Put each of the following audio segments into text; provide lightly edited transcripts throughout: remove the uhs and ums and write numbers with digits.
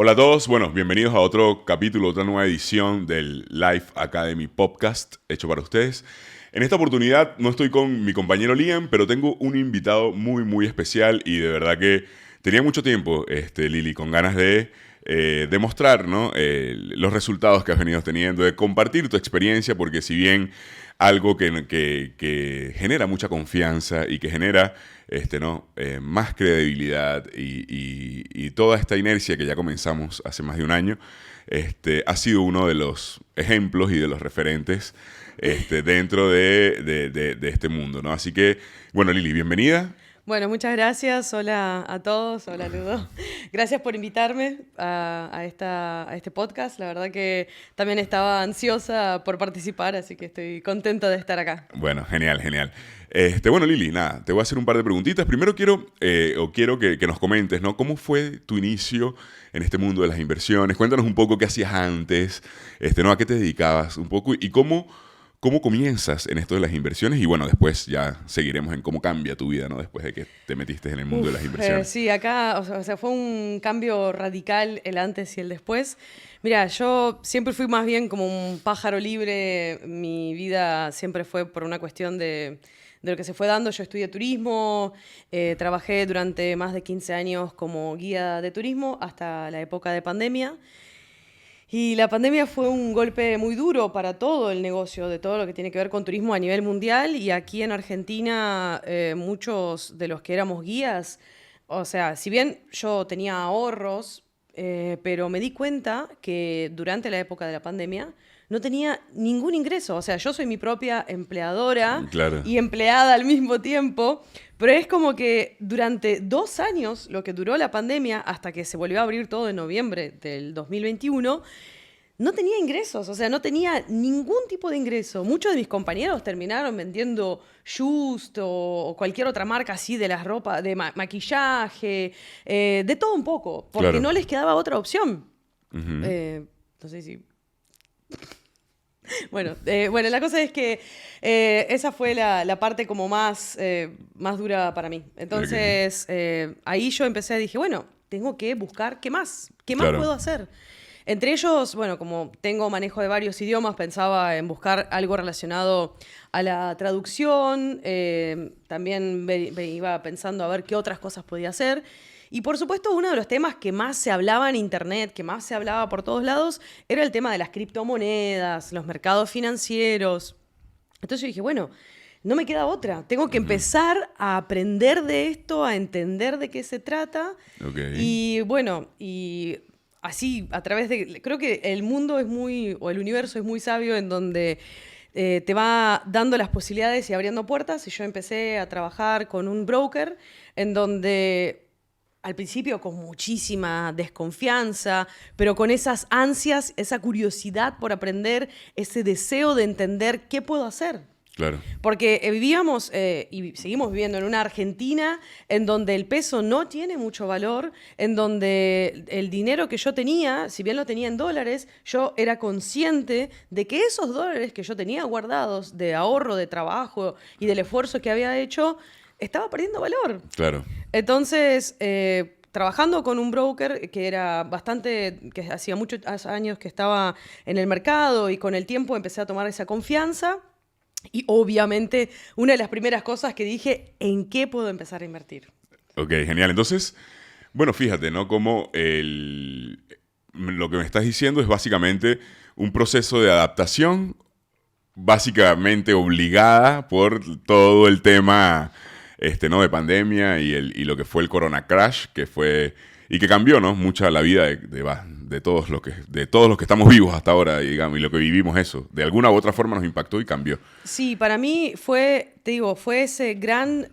Hola a todos, bueno, bienvenidos a otro capítulo, otra nueva edición del Life Academy Podcast hecho para ustedes. En esta oportunidad no estoy con mi compañero Liam, pero tengo un invitado muy especial y de verdad que tenía mucho tiempo, Lili, con ganas de demostrar, ¿no? Los resultados que has venido teniendo, de compartir tu experiencia, porque si bien algo que genera mucha confianza y que genera más credibilidad y toda esta inercia que ya comenzamos hace más de un año, ha sido uno de los ejemplos y de los referentes dentro de este mundo, ¿no? Así que, bueno, Lili, bienvenida. Bueno, muchas gracias. Hola a todos. Hola, Ludo. Gracias por invitarme a este podcast. La verdad que también estaba ansiosa por participar, así que estoy contenta de estar acá. Bueno, genial. Bueno, Lili, nada, te voy a hacer un par de preguntitas. Primero quiero que nos comentes, ¿no? ¿Cómo fue tu inicio en este mundo de las inversiones? Cuéntanos un poco qué hacías antes, ¿no? ¿A qué te dedicabas un poco? Y cómo comienzas en esto de las inversiones. Y bueno, después ya seguiremos en cómo cambia tu vida, ¿no? Después de que te metiste en el mundo de las inversiones. Sí, acá, o sea, fue un cambio radical el antes y el después. Mira, yo siempre fui más bien como un pájaro libre. Mi vida siempre fue por una cuestión de lo que se fue dando. Yo estudié turismo, trabajé durante más de 15 años como guía de turismo hasta la época de pandemia. Y la pandemia fue un golpe muy duro para todo el negocio, de todo lo que tiene que ver con turismo a nivel mundial. Y aquí en Argentina, muchos de los que éramos guías, o sea, si bien yo tenía ahorros, pero me di cuenta que durante la época de la pandemia no tenía ningún ingreso. O sea, yo soy mi propia empleadora Claro. y empleada al mismo tiempo, pero es como que durante 2 años, lo que duró la pandemia, hasta que se volvió a abrir todo en noviembre del 2021, no tenía ingresos, o sea, no tenía ningún tipo de ingreso. Muchos de mis compañeros terminaron vendiendo Just o cualquier otra marca así de las ropas, de maquillaje, de todo un poco, porque Claro. no les quedaba otra opción. Ujú. No sé si... Bueno, la cosa es que esa fue la parte como más dura para mí. Ok. Entonces, ahí yo empecé, dije, bueno, tengo que buscar qué más Claro. puedo hacer. Entre ellos, bueno, como tengo manejo de varios idiomas, pensaba en buscar algo relacionado a la traducción, también iba pensando a ver qué otras cosas podía hacer. Y por supuesto, uno de los temas que más se hablaba en Internet, que más se hablaba por todos lados, era el tema de las criptomonedas, los mercados financieros. Entonces yo dije, bueno, no me queda otra. Tengo que empezar a aprender de esto, a entender de qué se trata. Ok. Y bueno, y así, a través de... Creo que el mundo es muy, o el universo es muy sabio en donde te va dando las posibilidades y abriendo puertas. Y yo empecé a trabajar con un broker en donde al principio con muchísima desconfianza, pero con esas ansias, esa curiosidad por aprender, ese deseo de entender qué puedo hacer. Claro. Porque vivíamos y seguimos viviendo en una Argentina en donde el peso no tiene mucho valor, en donde el dinero que yo tenía, si bien lo tenía en dólares, yo era consciente de que esos dólares que yo tenía guardados de ahorro, de trabajo y del esfuerzo que había hecho, estaba perdiendo valor. Claro. Entonces, trabajando con un broker que era que hacía muchos años que estaba en el mercado y con el tiempo empecé a tomar esa confianza. Y obviamente, una de las primeras cosas que dije, ¿en qué puedo empezar a invertir? Ok, genial. Entonces, bueno, fíjate, ¿no? Como lo que me estás diciendo es básicamente un proceso de adaptación, básicamente obligada por todo el tema, ¿no? De pandemia y lo que fue el Corona Crash, que fue y que cambió, ¿no? Mucha la vida de todos los que estamos vivos hasta ahora, digamos, y lo que vivimos eso, de alguna u otra forma nos impactó y cambió. Sí, para mí fue, te digo, fue ese gran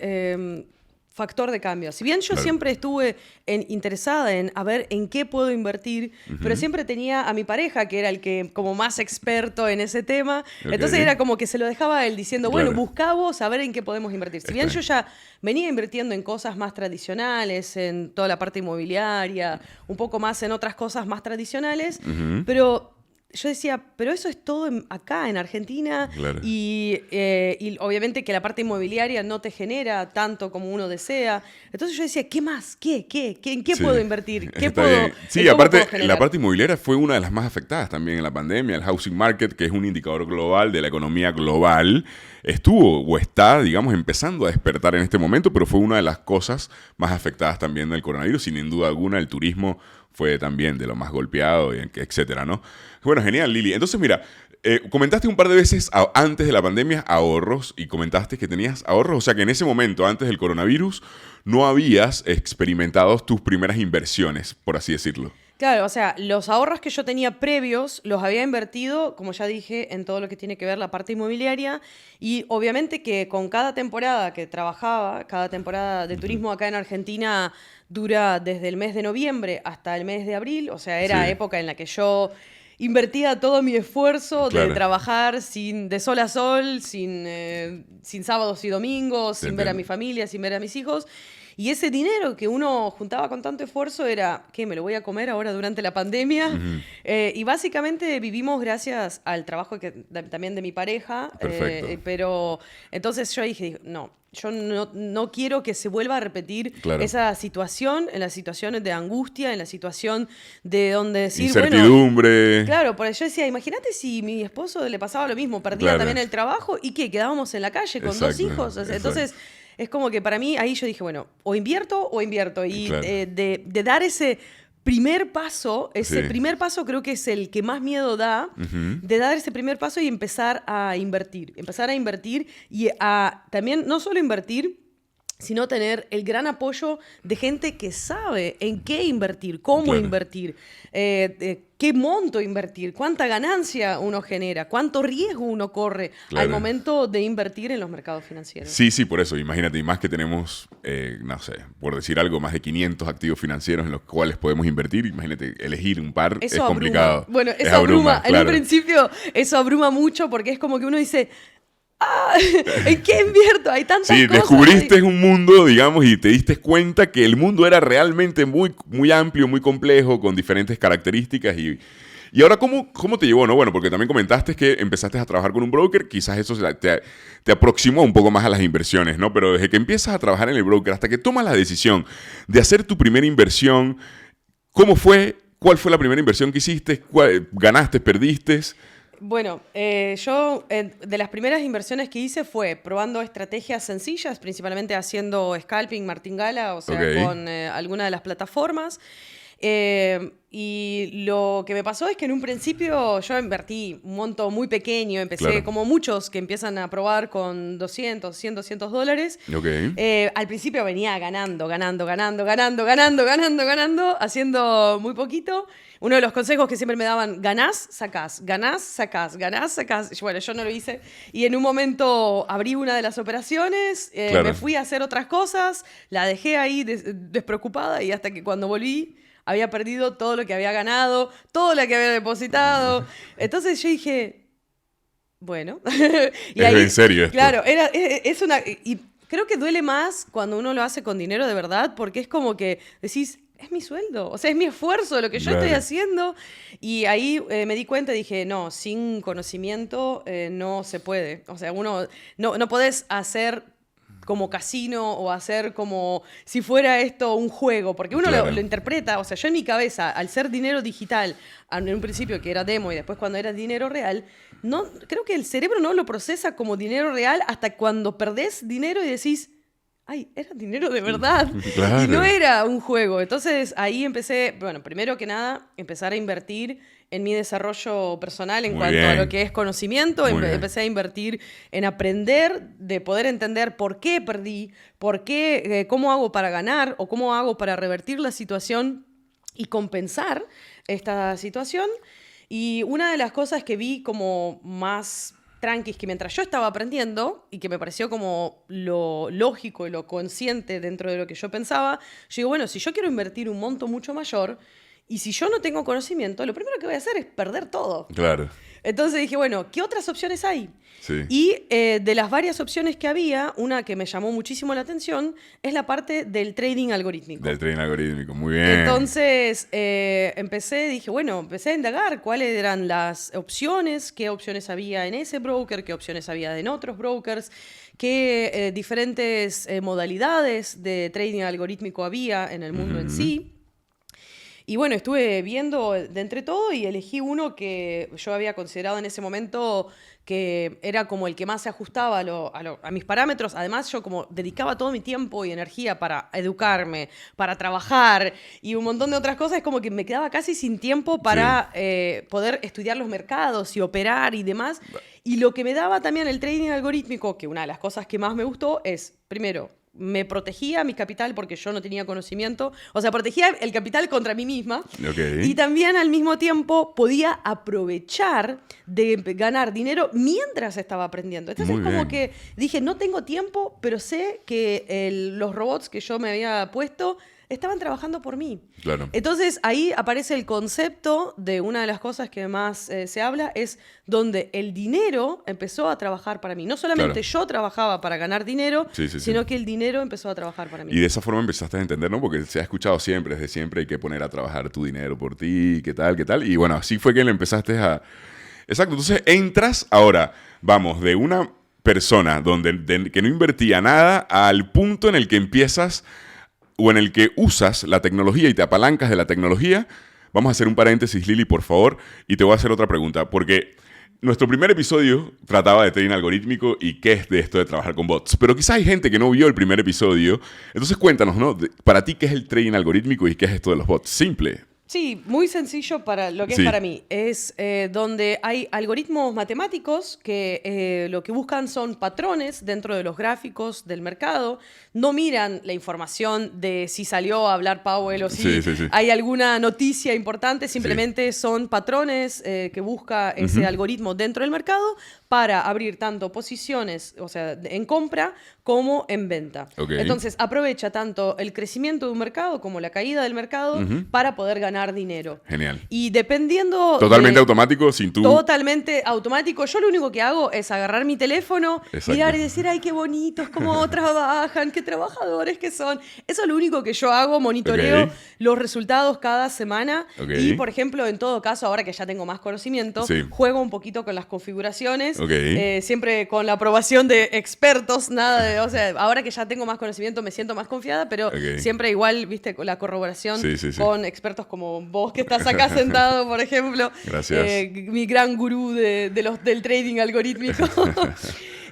factor de cambio. Si bien yo Claro. siempre estuve interesada en a ver en qué puedo invertir, pero siempre tenía a mi pareja, que era el que como más experto en ese tema, Ok. entonces era como que se lo dejaba a él diciendo, bueno, Claro. buscá vos a ver en qué podemos invertir. Si bien Está yo bien. ya venía invirtiendo en cosas más tradicionales, en toda la parte inmobiliaria, un poco más en otras cosas más tradicionales, pero yo decía, pero eso es todo acá en Argentina Claro. y obviamente que la parte inmobiliaria no te genera tanto como uno desea. Entonces yo decía, ¿qué más? ¿En qué Sí, puedo invertir? ¿Qué está puedo, bien. Sí, cómo aparte, puedo generar? la parte inmobiliaria fue una de las más afectadas también en la pandemia. El housing market, que es un indicador global de la economía global, estuvo o está, digamos, empezando a despertar en este momento, pero fue una de las cosas más afectadas también del coronavirus. Sin duda alguna, el turismo fue también de lo más golpeado, etcétera, ¿no? Bueno, genial, Lili. Entonces, mira, comentaste un par de veces antes de la pandemia ahorros y comentaste que tenías ahorros, o sea que en ese momento, antes del coronavirus, no habías experimentado tus primeras inversiones, por así decirlo. Claro, o sea, los ahorros que yo tenía previos los había invertido, como ya dije, en todo lo que tiene que ver la parte inmobiliaria y obviamente que con cada temporada que trabajaba, cada temporada de turismo acá en Argentina dura desde el mes de noviembre hasta el mes de abril, o sea, era Sí, época en la que yo invertía todo mi esfuerzo de claro, trabajar de sol a sol, sin sábados y domingos, te sin ver a entiendo. mi familia, sin ver a mis hijos. Y ese dinero que uno juntaba con tanto esfuerzo era, ¿qué? ¿Me lo voy a comer ahora durante la pandemia? Ujú, Y básicamente vivimos gracias al trabajo también de mi pareja. perfecto, Pero entonces yo dije, no, yo no quiero que se vuelva a repetir claro. esa situación, en las situaciones de angustia, en la situación de donde decir, bueno, Incertidumbre, claro, porque yo decía, imagínate si mi esposo le pasaba lo mismo, perdía claro, también el trabajo y que quedábamos en la calle con dos exacto, hijos. O sea, exacto, entonces, es como que para mí ahí yo dije, bueno, o invierto o invierto. Y claro, de dar ese sí, primer paso creo que es el que más miedo da, ujú, de dar ese primer paso y empezar a invertir y a también no solo invertir, sino tener el gran apoyo de gente que sabe en qué invertir, cómo claro. invertir, qué monto invertir, cuánta ganancia uno genera, cuánto riesgo uno corre al Claro. momento de invertir en los mercados financieros. Sí, sí, por eso, imagínate, y más que tenemos, no sé, por decir algo, más de 500 activos financieros en los cuales podemos invertir, imagínate, elegir un par es Eso abruma. complicado. Bueno, Es eso abruma. En un claro. principio, eso abruma mucho porque es como que uno dice, ah, ¿en qué invierto? Hay tantas Sí, cosas. descubriste un mundo, digamos, y te diste cuenta que el mundo era realmente muy, muy amplio, muy complejo, con diferentes características. Y ahora, ¿cómo te llevó? ¿No? Bueno, porque también comentaste que empezaste a trabajar con un broker, quizás eso te aproximó un poco más a las inversiones, ¿no? Pero desde que empiezas a trabajar en el broker hasta que tomas la decisión de hacer tu primera inversión, ¿cómo fue? ¿Cuál fue la primera inversión que hiciste? ¿Ganaste, perdiste? Bueno, yo de las primeras inversiones que hice fue probando estrategias sencillas, principalmente haciendo scalping, martingala, o sea, Ok, con alguna de las plataformas. Y lo que me pasó es que en un principio yo invertí un monto muy pequeño, empecé claro. como muchos que empiezan a probar con 200, 100, $200. Ok, Al principio venía ganando, haciendo muy poquito. Uno de los consejos que siempre me daban, ganás, sacás, ganás, sacás, ganás, sacás. Y bueno, yo no lo hice. Y en un momento abrí una de las operaciones, claro. me fui a hacer otras cosas, la dejé ahí despreocupada y hasta que cuando volví había perdido todo lo que había ganado, todo lo que había depositado. Entonces yo dije, bueno. Y Es ahí, en serio esto. claro, es una... Y creo que duele más cuando uno lo hace con dinero de verdad, porque es como que decís, es mi sueldo, o sea, es mi esfuerzo, lo que yo estoy Claro. haciendo. Y ahí me di cuenta y dije, no, sin conocimiento no se puede. O sea, uno no podés hacer como casino o hacer como si fuera esto un juego, porque uno Claro. lo interpreta, o sea, yo en mi cabeza, al ser dinero digital, en un principio que era demo y después cuando era dinero real, no, creo que el cerebro no lo procesa como dinero real hasta cuando perdés dinero y decís, ay, era dinero de verdad. Claro. Y no era un juego. Entonces ahí empecé, bueno, primero que nada, empezar a invertir en mi desarrollo personal en Muy cuanto a bien. lo que es conocimiento. Muy bien. Empecé a invertir en aprender, de poder entender por qué perdí, por qué, cómo hago para ganar o cómo hago para revertir la situación y compensar esta situación. Y una de las cosas que vi como más tranquis, que mientras yo estaba aprendiendo y que me pareció como lo lógico y lo consciente dentro de lo que yo pensaba, yo digo, bueno, si yo quiero invertir un monto mucho mayor Y si yo no tengo conocimiento, lo primero que voy a hacer es perder todo. Claro. Entonces dije, bueno, ¿qué otras opciones hay? Sí. Y de las varias opciones que había, una que me llamó muchísimo la atención es la parte del trading algorítmico. Del trading algorítmico, muy bien. Entonces empecé a indagar cuáles eran las opciones, qué opciones había en ese broker, qué opciones había en otros brokers, qué diferentes modalidades de trading algorítmico había en el mundo en sí. Y bueno, estuve viendo de entre todo y elegí uno que yo había considerado en ese momento que era como el que más se ajustaba a mis parámetros. Además, yo como dedicaba todo mi tiempo y energía para educarme, para trabajar y un montón de otras cosas, es como que me quedaba casi sin tiempo para poder estudiar los mercados y operar y demás. Y lo que me daba también el trading algorítmico, que una de las cosas que más me gustó es, primero, me protegía mi capital porque yo no tenía conocimiento. O sea, protegía el capital contra mí misma. Okay. Y también al mismo tiempo podía aprovechar de ganar dinero mientras estaba aprendiendo. Entonces Muy es como bien. que dije, no tengo tiempo, pero sé que los robots que yo me había puesto estaban trabajando por mí. Claro. Entonces ahí aparece el concepto de una de las cosas que más se habla, es donde el dinero empezó a trabajar para mí. No solamente yo trabajaba para ganar dinero, sino que el dinero empezó a trabajar para mí. Y de esa forma empezaste a entender, ¿no? Porque se ha escuchado siempre, desde siempre hay que poner a trabajar tu dinero por ti, qué tal, qué tal. Y bueno, así fue que le empezaste a... Exacto, entonces entras ahora, vamos, de una persona que no invertía nada al punto en el que empiezas o en el que usas la tecnología y te apalancas de la tecnología. Vamos a hacer un paréntesis, Lili, por favor, y te voy a hacer otra pregunta, porque nuestro primer episodio trataba de trading algorítmico y qué es de esto de trabajar con bots, pero quizás hay gente que no vio el primer episodio, entonces cuéntanos, ¿no? Para ti, ¿qué es el trading algorítmico y qué es esto de los bots? Simple. Sí, muy sencillo para lo que es para mí. Es donde hay algoritmos matemáticos que lo que buscan son patrones dentro de los gráficos del mercado. No miran la información de si salió a hablar Powell o si hay alguna noticia importante. Simplemente son patrones que busca ese algoritmo dentro del mercado para abrir tanto posiciones, o sea, en compra como en venta. Entonces, aprovecha tanto el crecimiento de un mercado como la caída del mercado para poder ganar dinero. Genial. Y dependiendo... Totalmente automático, sin tú... Totalmente automático. Yo lo único que hago es agarrar mi teléfono, mirar y decir, ay, qué bonitos, cómo trabajan, qué trabajadores que son. Eso es lo único que yo hago, monitoreo los resultados cada semana. Y, por ejemplo, en todo caso, ahora que ya tengo más conocimiento, juego un poquito con las configuraciones, siempre con la aprobación de expertos, nada de... O sea, ahora que ya tengo más conocimiento me siento más confiada, pero siempre igual, viste, con la corroboración con expertos como vos que estás acá sentado, por ejemplo. Gracias. Mi gran gurú del trading algorítmico.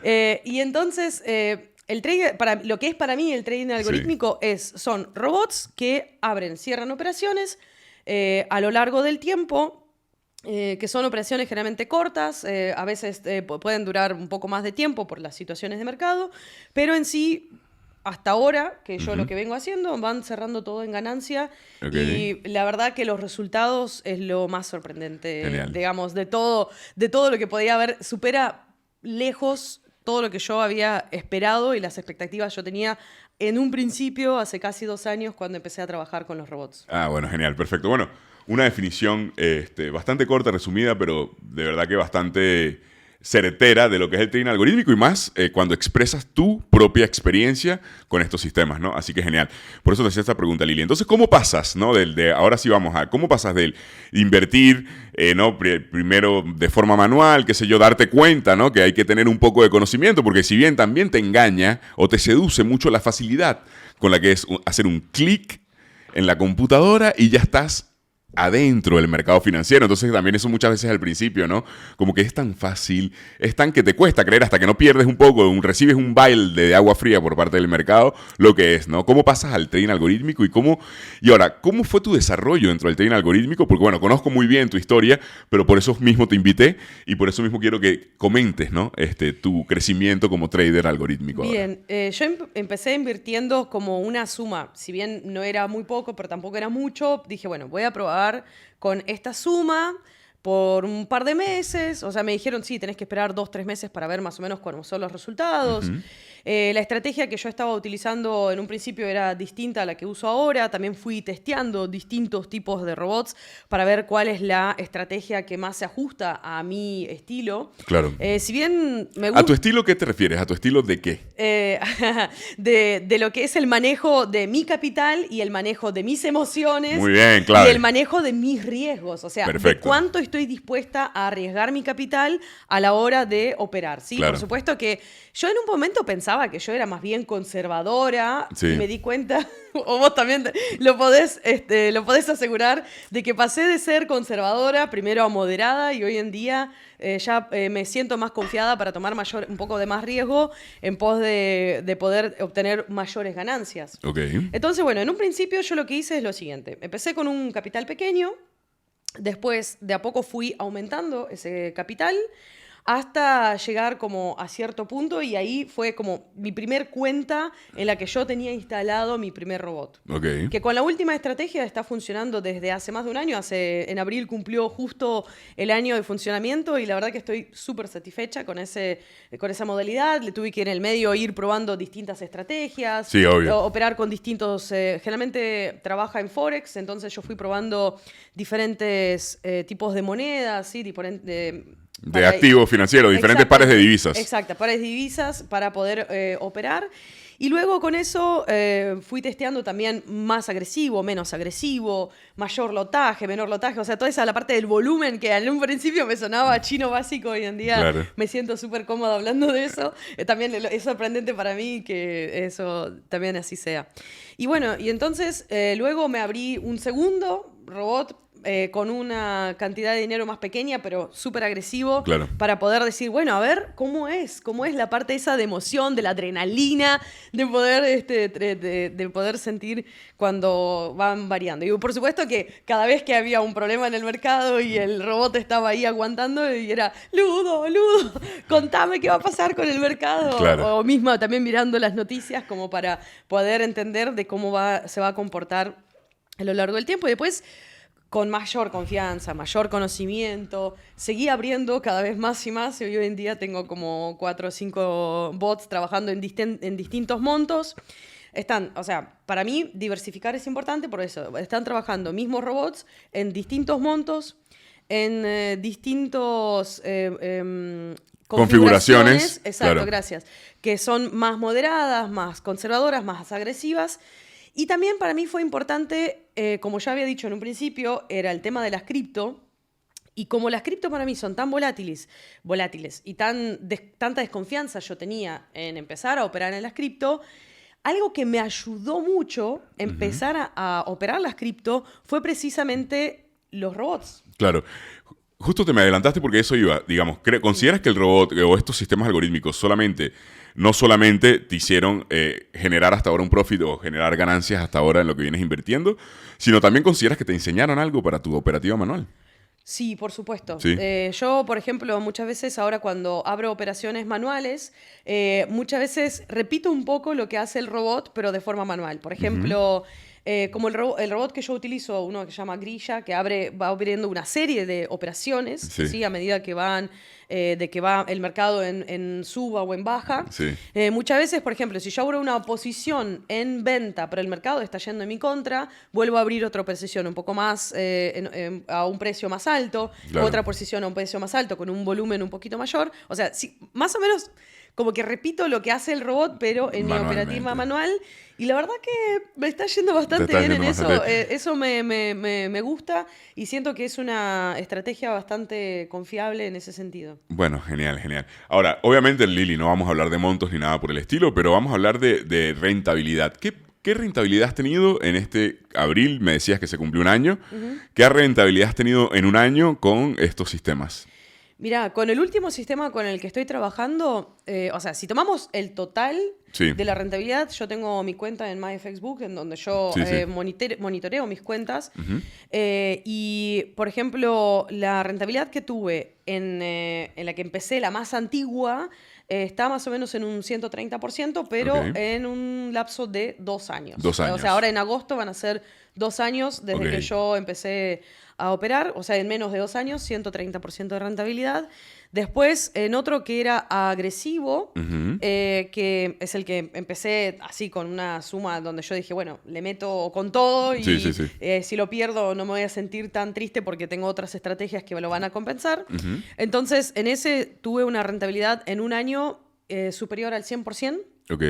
Y entonces, lo que es para mí el trading algorítmico son robots que abren, cierran operaciones a lo largo del tiempo. Que son operaciones generalmente cortas, a veces pueden durar un poco más de tiempo por las situaciones de mercado, pero en sí, hasta ahora, que yo lo que vengo haciendo, van cerrando todo en ganancia y la verdad que los resultados es lo más sorprendente, digamos, de todo lo que podía haber, supera lejos todo lo que yo había esperado y las expectativas yo tenía en un principio, hace casi 2 años, cuando empecé a trabajar con los robots. Ah, bueno, genial, perfecto. Bueno, una definición bastante corta, resumida, pero de verdad que bastante certera de lo que es el trading algorítmico y más cuando expresas tu propia experiencia con estos sistemas, ¿no? Así que genial. Por eso te hacía esta pregunta, Lili. Entonces, ¿cómo pasas, ¿no? Ahora sí vamos a, ¿cómo pasas del invertir, ¿no? Primero de forma manual, qué sé yo, darte cuenta, ¿no? Que hay que tener un poco de conocimiento, porque si bien también te engaña o te seduce mucho la facilidad con la que es hacer un clic en la computadora y ya estás adentro del mercado financiero. Entonces también eso muchas veces al principio, ¿no? Como que es tan fácil, es tan que te cuesta creer hasta que no pierdes un poco, recibes un balde de agua fría por parte del mercado, lo que es, ¿no? ¿Cómo pasas al trading algorítmico y ahora, cómo fue tu desarrollo dentro del trading algorítmico? Porque bueno, conozco muy bien tu historia, pero por eso mismo te invité y por eso mismo quiero que comentes, ¿no? Tu crecimiento como trader algorítmico. Bien, yo empecé invirtiendo como una suma, si bien no era muy poco, pero tampoco era mucho, dije, bueno, voy a probar con esta suma por un par de meses. O sea, me dijeron, sí, tenés que esperar 2-3 meses para ver más o menos cuáles son los resultados. La estrategia que yo estaba utilizando en un principio era distinta a la que uso ahora. También fui testeando distintos tipos de robots para ver cuál es la estrategia que más se ajusta a mi estilo. Claro. Si bien me ¿A gusta... tu estilo qué te refieres? ¿A tu estilo de qué? De lo que es el manejo de mi capital y el manejo de mis emociones. Muy bien, claro. Y el manejo de mis riesgos. O sea, Perfecto. de cuánto estoy dispuesta a arriesgar mi capital a la hora de operar. ¿Sí? Claro. Por supuesto que yo en un momento pensaba que yo era más bien conservadora. Sí. Y me di cuenta, o vos también lo podés asegurar, de que pasé de ser conservadora primero a moderada y hoy en día ya me siento más confiada para tomar un poco de más riesgo en pos de poder obtener mayores ganancias. Ok. Entonces, bueno, en un principio yo lo que hice es lo siguiente. Empecé con un capital pequeño, después de a poco fui aumentando ese capital hasta llegar como a cierto punto y ahí fue como mi primer cuenta en la que yo tenía instalado mi primer robot. Ok. Que con la última estrategia está funcionando desde hace más de un año. En abril cumplió justo el año de funcionamiento y la verdad que estoy súper satisfecha con esa modalidad. Le tuve que en el medio ir probando distintas estrategias. Sí, obvio. Operar con distintos... generalmente trabaja en Forex, entonces yo fui probando diferentes tipos de monedas, ¿sí? De activos financieros, diferentes pares de divisas. Exacto, pares de divisas para poder operar. Y luego con eso fui testeando también más agresivo, menos agresivo, mayor lotaje, menor lotaje. O sea, toda la parte del volumen que en un principio me sonaba chino básico, hoy en día Claro. me siento súper cómoda hablando de eso. También es sorprendente para mí que eso también así sea. Y bueno, y entonces luego me abrí un segundo robot con una cantidad de dinero más pequeña, pero súper agresivo, Claro. para poder decir, bueno, a ver, ¿cómo es la parte esa de emoción, de la adrenalina, de poder, de poder sentir cuando van variando? Y por supuesto que cada vez que había un problema en el mercado y el robot estaba ahí aguantando y era, Ludo, contame qué va a pasar con el mercado. Claro. O misma también mirando las noticias como para poder entender de cómo se va a comportar a lo largo del tiempo. Y después, con mayor confianza, mayor conocimiento, seguí abriendo cada vez más y más y hoy en día tengo como 4 o 5 bots trabajando en distintos montos. O sea, para mí diversificar es importante por eso. Están trabajando mismos robots en distintos montos, en distintos configuraciones. Exacto, claro. Gracias. Que son más moderadas, más conservadoras, más agresivas. Y también para mí fue importante, como ya había dicho en un principio, era el tema de las cripto. Y como las cripto para mí son tan volátiles y tanta desconfianza yo tenía en empezar a operar en las cripto, algo que me ayudó mucho a empezar a operar las cripto fue precisamente los robots. Claro. Justo te me adelantaste porque eso iba. Digamos, ¿consideras que el robot o estos sistemas algorítmicos no solamente te hicieron generar hasta ahora un profit o generar ganancias hasta ahora en lo que vienes invirtiendo, sino también consideras que te enseñaron algo para tu operativa manual? Sí, por supuesto. Sí. Yo, por ejemplo, muchas veces ahora cuando abro operaciones manuales, muchas veces repito un poco lo que hace el robot, pero de forma manual. Por ejemplo, como el robot que yo utilizo, uno que se llama Grilla, que va abriendo una serie de operaciones, Sí. ¿sí? A medida que va el mercado en suba o en baja. Sí. Muchas veces, por ejemplo, si yo abro una posición en venta, pero el mercado está yendo en mi contra, vuelvo a abrir otra posición un poco más a un precio más alto, Claro. otra posición a un precio más alto con un volumen un poquito mayor. O sea, sí, más o menos como que repito lo que hace el robot, pero en mi operativa manual. Y la verdad que me está yendo bastante bien en eso. Eso me gusta y siento que es una estrategia bastante confiable en ese sentido. Bueno, genial, genial. Ahora, obviamente, Lili, no vamos a hablar de montos ni nada por el estilo, pero vamos a hablar de rentabilidad. ¿Qué rentabilidad has tenido en este abril? Me decías que se cumplió un año. ¿Qué rentabilidad has tenido en un año con estos sistemas? Mirá, con el último sistema con el que estoy trabajando, o sea, si tomamos el total de la rentabilidad, yo tengo mi cuenta en MyFXBook, en donde yo monitoreo mis cuentas. Y, por ejemplo, la rentabilidad que tuve en la que empecé, la más antigua, está más o menos en un 130%, pero en un lapso de 2 años. 2 años. O sea, ahora en agosto van a ser 2 años desde que yo empecé a operar, o sea, en menos de 2 años, 130% de rentabilidad. Después, en otro que era agresivo, pasivo, que es el que empecé así con una suma donde yo dije, bueno, le meto con todo y si lo pierdo no me voy a sentir tan triste porque tengo otras estrategias que me lo van a compensar. Entonces, en ese tuve una rentabilidad en un año superior al 100%. Ok.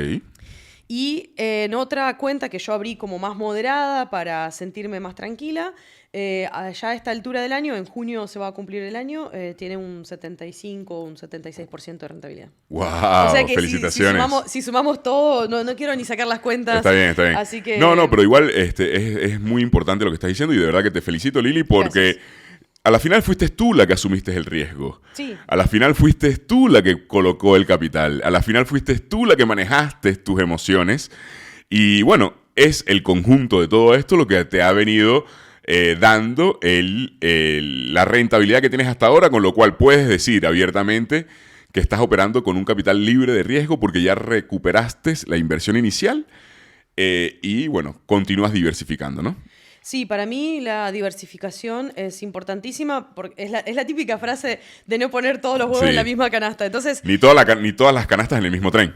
Y en otra cuenta que yo abrí como más moderada para sentirme más tranquila, ya a esta altura del año, en junio se va a cumplir el año, tiene un 75 o un 76% de rentabilidad. ¡Wow! O sea que ¡Felicitaciones! si sumamos todo, no quiero ni sacar las cuentas. Está bien, está bien. Así que... No, pero igual es muy importante lo que estás diciendo y de verdad que te felicito, Lili, porque... Gracias. A la final fuiste tú la que asumiste el riesgo. Sí. A la final fuiste tú la que colocó el capital. A la final fuiste tú la que manejaste tus emociones. Y bueno, es el conjunto de todo esto lo que te ha venido dando la rentabilidad que tienes hasta ahora, con lo cual puedes decir abiertamente que estás operando con un capital libre de riesgo porque ya recuperaste la inversión inicial y bueno, continúas diversificando, ¿no? Sí, para mí la diversificación es importantísima porque es la típica frase de no poner todos los huevos en la misma canasta. Entonces, ni todas las canastas en el mismo tren.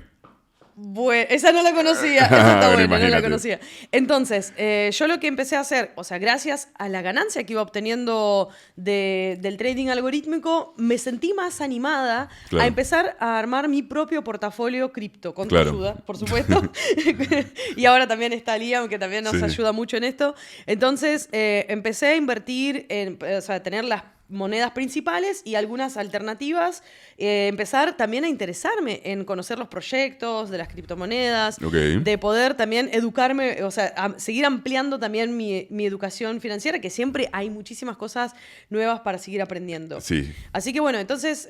Bueno, esa no la conocía, esa está buena, no la conocía. Entonces, yo lo que empecé a hacer, o sea, gracias a la ganancia que iba obteniendo del trading algorítmico, me sentí más animada a empezar a armar mi propio portafolio cripto, con tu ayuda, por supuesto. Y ahora también está Liam, que también nos ayuda mucho en esto. Entonces, empecé a invertir, o sea, a tener las monedas principales y algunas alternativas, empezar también a interesarme en conocer los proyectos de las criptomonedas, de poder también educarme, o sea, seguir ampliando también mi educación financiera, que siempre hay muchísimas cosas nuevas para seguir aprendiendo. Sí. Así que bueno, entonces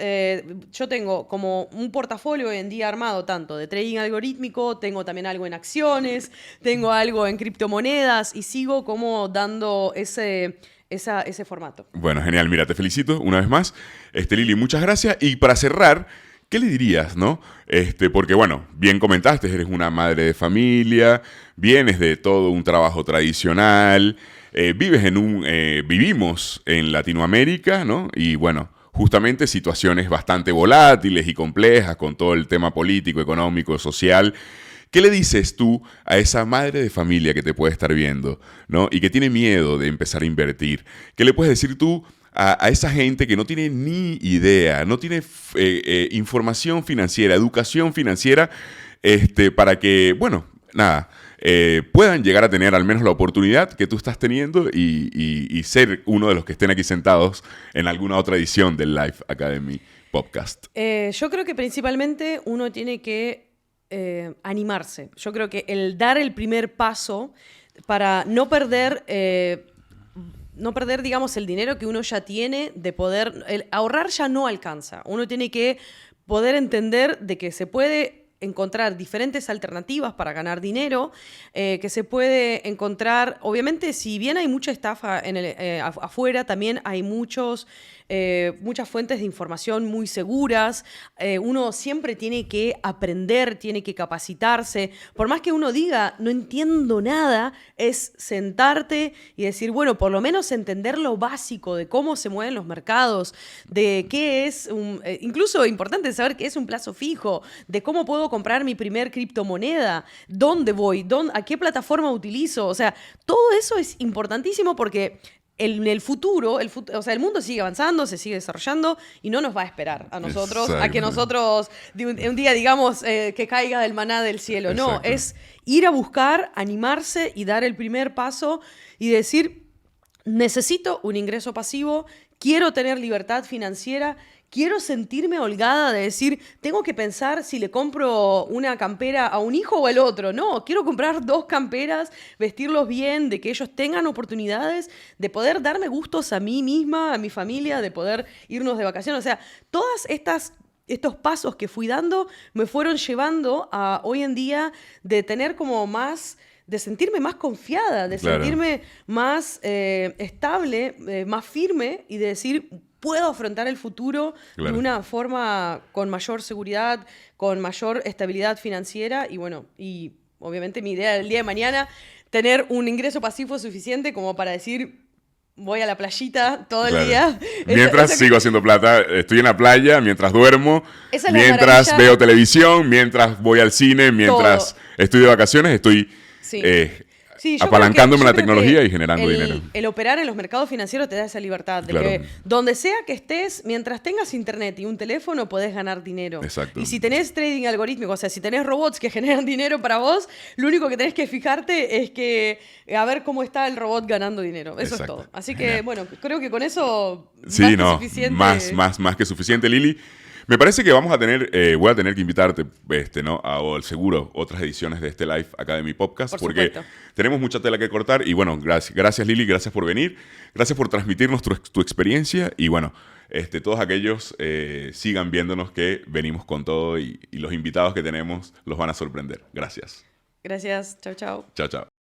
yo tengo como un portafolio hoy en día armado tanto de trading algorítmico, tengo también algo en acciones, tengo algo en criptomonedas y sigo como dando ese formato. Bueno, genial. Mira, te felicito una vez más. Lili, muchas gracias. Y para cerrar, ¿qué le dirías, no? Porque, bueno, bien comentaste, eres una madre de familia, vienes de todo un trabajo tradicional, vivimos en Latinoamérica, ¿no? Y, bueno, justamente situaciones bastante volátiles y complejas con todo el tema político, económico, social. ¿Qué le dices tú a esa madre de familia que te puede estar viendo, ¿no? Y que tiene miedo de empezar a invertir? ¿Qué le puedes decir tú a esa gente que no tiene ni idea, no tiene información financiera, educación financiera, para que, bueno, nada, puedan llegar a tener al menos la oportunidad que tú estás teniendo y ser uno de los que estén aquí sentados en alguna otra edición del Life Academy Podcast? Yo creo que principalmente uno tiene que animarse. Yo creo que el dar el primer paso para no perder, digamos, el dinero que uno ya tiene, de poder... ahorrar ya no alcanza. Uno tiene que poder entender de que se puede encontrar diferentes alternativas para ganar dinero, que se puede encontrar... Obviamente, si bien hay mucha estafa afuera, también hay muchas fuentes de información muy seguras. Uno siempre tiene que aprender, tiene que capacitarse. Por más que uno diga, no entiendo nada, es sentarte y decir, bueno, por lo menos entender lo básico de cómo se mueven los mercados, de qué es, incluso importante saber qué es un plazo fijo, de cómo puedo comprar mi primer criptomoneda, dónde voy, a qué plataforma utilizo. O sea, todo eso es importantísimo porque... En el futuro, o sea, el mundo sigue avanzando, se sigue desarrollando y no nos va a esperar a nosotros, a que nosotros un día digamos que caiga del maná del cielo. No, exacto. Es ir a buscar, animarse y dar el primer paso y decir, necesito un ingreso pasivo, quiero tener libertad financiera, quiero sentirme holgada de decir, tengo que pensar si le compro una campera a un hijo o al otro. No, quiero comprar 2 camperas, vestirlos bien, de que ellos tengan oportunidades, de poder darme gustos a mí misma, a mi familia, de poder irnos de vacaciones. O sea, todas estos pasos que fui dando me fueron llevando a hoy en día de tener como más... de sentirme más confiada, de sentirme más estable, más firme y de decir... puedo afrontar el futuro de una forma con mayor seguridad, con mayor estabilidad financiera y bueno, y obviamente mi idea del día de mañana, tener un ingreso pasivo suficiente como para decir, voy a la playita todo el Claro. día. Mientras sigo haciendo plata, estoy en la playa, mientras duermo, Esa es la mientras maravilla. veo televisión, mientras voy al cine, mientras estoy de vacaciones, estoy Sí. eh, Sí, yo apalancándome creo la que tecnología y generando dinero. El operar en los mercados financieros te da esa libertad de Claro. que donde sea que estés, mientras tengas internet y un teléfono, podés ganar dinero. Exacto. Y si tenés trading algorítmico, o sea, si tenés robots que generan dinero para vos, lo único que tenés que fijarte es que a ver cómo está el robot ganando dinero. Eso Exacto. es todo. Así que, Genial. bueno, creo que con eso Sí, más que no, suficiente. más que suficiente, Lili. Me parece que vamos a tener, voy a tener que invitarte, ¿no? O seguro, otras ediciones de este Life Academy Podcast, Por porque supuesto. tenemos mucha tela que cortar. Y bueno, gracias Lili, gracias por venir, gracias por transmitirnos tu experiencia. Y bueno, todos aquellos sigan viéndonos que venimos con todo y los invitados que tenemos los van a sorprender. Gracias. Gracias. Chao, chao. Chao, chao.